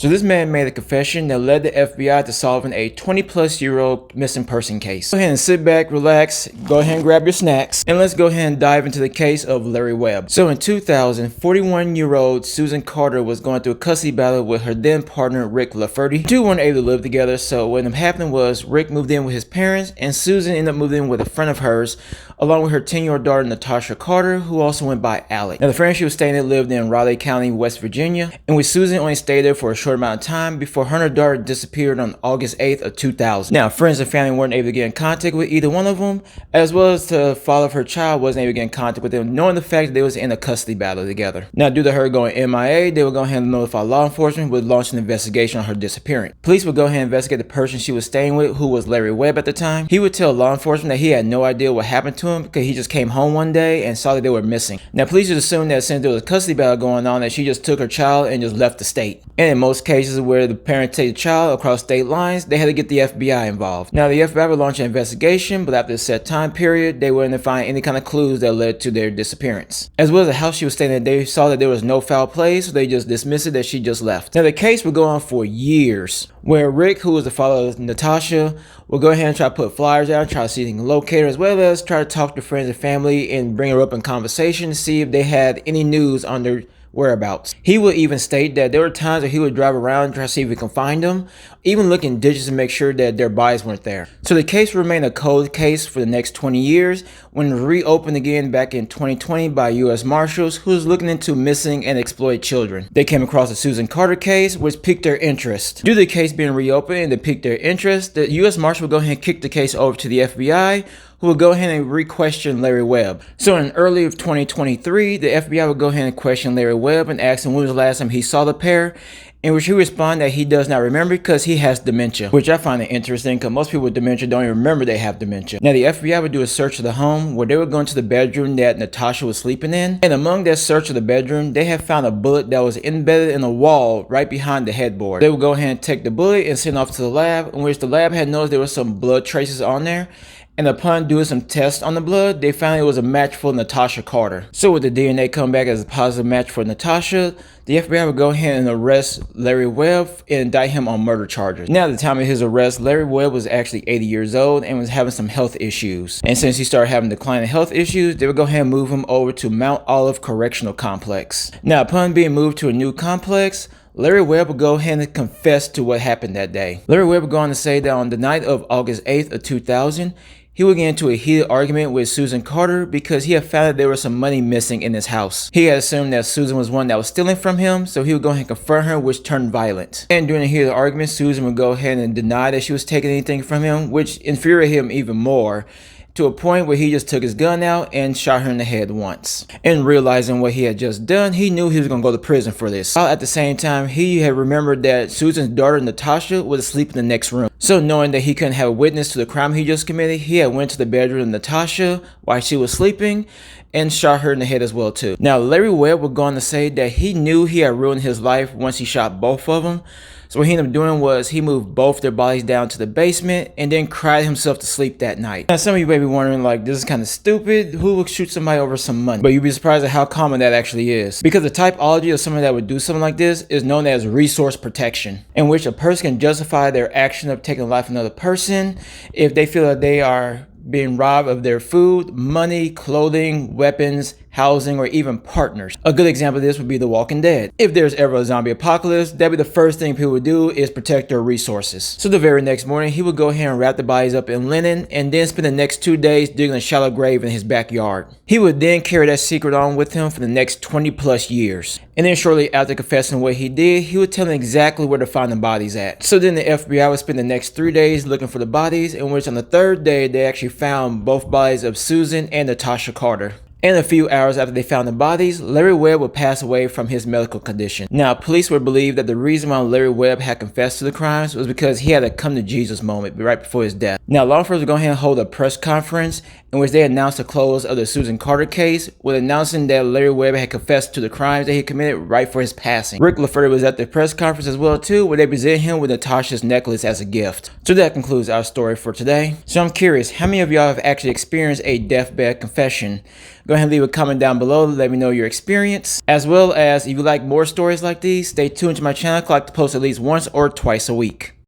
So this man made a confession that led the FBI to solving a 20-plus-year-old missing person case. Go ahead and sit back, relax, go ahead and grab your snacks, and let's go ahead and dive into the case of Larry Webb. So in 2000, 41-year-old Susan Carter was going through a custody battle with her then partner Rick Lafferty. The two weren't able to live together, so what ended up happening was Rick moved in with his parents, and Susan ended up moving in with a friend of hers, along with her 10-year-old daughter Natasha Carter, who also went by Alec. Now the friend she was staying at lived in Raleigh County, West Virginia, and with Susan only stayed there for a short amount of time before her and her daughter disappeared on August 8th of 2000. Now friends and family weren't able to get in contact with either one of them, as well as the father of her child wasn't able to get in contact with them, knowing the fact that they was in a custody battle together. Now due to her going MIA, they would go ahead and notify law enforcement with launching an investigation on her disappearance. Police would go ahead and investigate the person she was staying with, who was Larry Webb at the time. He would tell law enforcement that he had no idea what happened to him because he just came home one day and saw that they were missing. Now police just assumed that since there was a custody battle going on, that she just took her child and just left the state. And in most cases where the parent take the child across state lines, they had to get the FBI involved. Now the FBI would launch an investigation, but after a set time period, they wouldn't find any kind of clues that led to their disappearance. As well as the house she was staying in, they saw that there was no foul play, so they just dismissed it that she just left. Now the case would go on for years, where Rick, who was the father of Natasha, will go ahead and try to put flyers out, try to see if he can locate her, as well as try to talk to friends and family and bring her up in conversation to see if they had any news on their whereabouts. He would even state that there were times that he would drive around and try to see if he can find them, even look in ditches to make sure that their bodies weren't there. So the case remained a cold case for the next 20 years when it was reopened again back in 2020 by U.S. Marshals, who was looking into missing and exploited children. They came across the Susan Carter case, which piqued their interest. Due to the case being reopened and it piqued their interest, the U.S. Marshal would go ahead and kick the case over to the FBI, who would go ahead and re-question Larry Webb. So in early of 2023, the FBI would go ahead and question Larry Webb and ask him when was the last time he saw the pair, in which he responded that he does not remember because he has dementia, which I find it interesting because most people with dementia don't even remember they have dementia. Now the FBI would do a search of the home where they would go into the bedroom that Natasha was sleeping in, and among that search of the bedroom, they had found a bullet that was embedded in a wall right behind the headboard. They would go ahead and take the bullet and send it off to the lab, in which the lab had noticed there was some blood traces on there. And upon doing some tests on the blood, they found it was a match for Natasha Carter. So with the DNA come back as a positive match for Natasha, the FBI would go ahead and arrest Larry Webb and indict him on murder charges. Now at the time of his arrest, Larry Webb was actually 80 years old and was having some health issues. And since he started having declining health issues, they would go ahead and move him over to Mount Olive Correctional Complex. Now upon being moved to a new complex, Larry Webb would go ahead and confess to what happened that day. Larry Webb would go on to say that on the night of August 8th of 2000, he would get into a heated argument with Susan Carter because he had found that there was some money missing in his house. He had assumed that Susan was one that was stealing from him, so he would go ahead and confront her, which turned violent. And during the heated argument, Susan would go ahead and deny that she was taking anything from him, which infuriated him even more, to a point where he just took his gun out and shot her in the head once. And realizing what he had just done, he knew he was going to go to prison for this. While at the same time, he had remembered that Susan's daughter Natasha was asleep in the next room. So knowing that he couldn't have a witness to the crime he just committed, he had went to the bedroom of Natasha while she was sleeping and shot her in the head as well too. Now Larry Webb would go on to say that he knew he had ruined his life once he shot both of them. So what he ended up doing was he moved both their bodies down to the basement and then cried himself to sleep that night. Now some of you may be wondering, like, this is kind of stupid. Who would shoot somebody over some money? But you'd be surprised at how common that actually is. Because the typology of someone that would do something like this is known as resource protection, in which a person can justify their action of taking the life of another person if they feel that they are being robbed of their food, money, clothing, weapons, housing, or even partners. A good example of this would be The Walking Dead. If there's ever a zombie apocalypse, that'd be the first thing people would do is protect their resources. So the very next morning, he would go ahead and wrap the bodies up in linen and then spend the next 2 days digging a shallow grave in his backyard. He would then carry that secret on with him for the next 20 plus years. And then shortly after confessing what he did, he would tell them exactly where to find the bodies at. So then the FBI would spend the next 3 days looking for the bodies, in which on the third day, they actually found both bodies of Susan and Natasha Carter. And a few hours after they found the bodies, Larry Webb would pass away from his medical condition. Now, police would believe that the reason why Larry Webb had confessed to the crimes was because he had a come to Jesus moment right before his death. Now, law enforcement would go ahead and hold a press conference in which they announced the close of the Susan Carter case, with announcing that Larry Webb had confessed to the crimes that he committed right for his passing. Rick Lafferty was at the press conference as well too, where they presented him with Natasha's necklace as a gift. So that concludes our story for today. So I'm curious, how many of y'all have actually experienced a deathbed confession? Go ahead and leave a comment down below to let me know your experience. As well as if you like more stories like these, stay tuned to my channel. I like to post at least once or twice a week.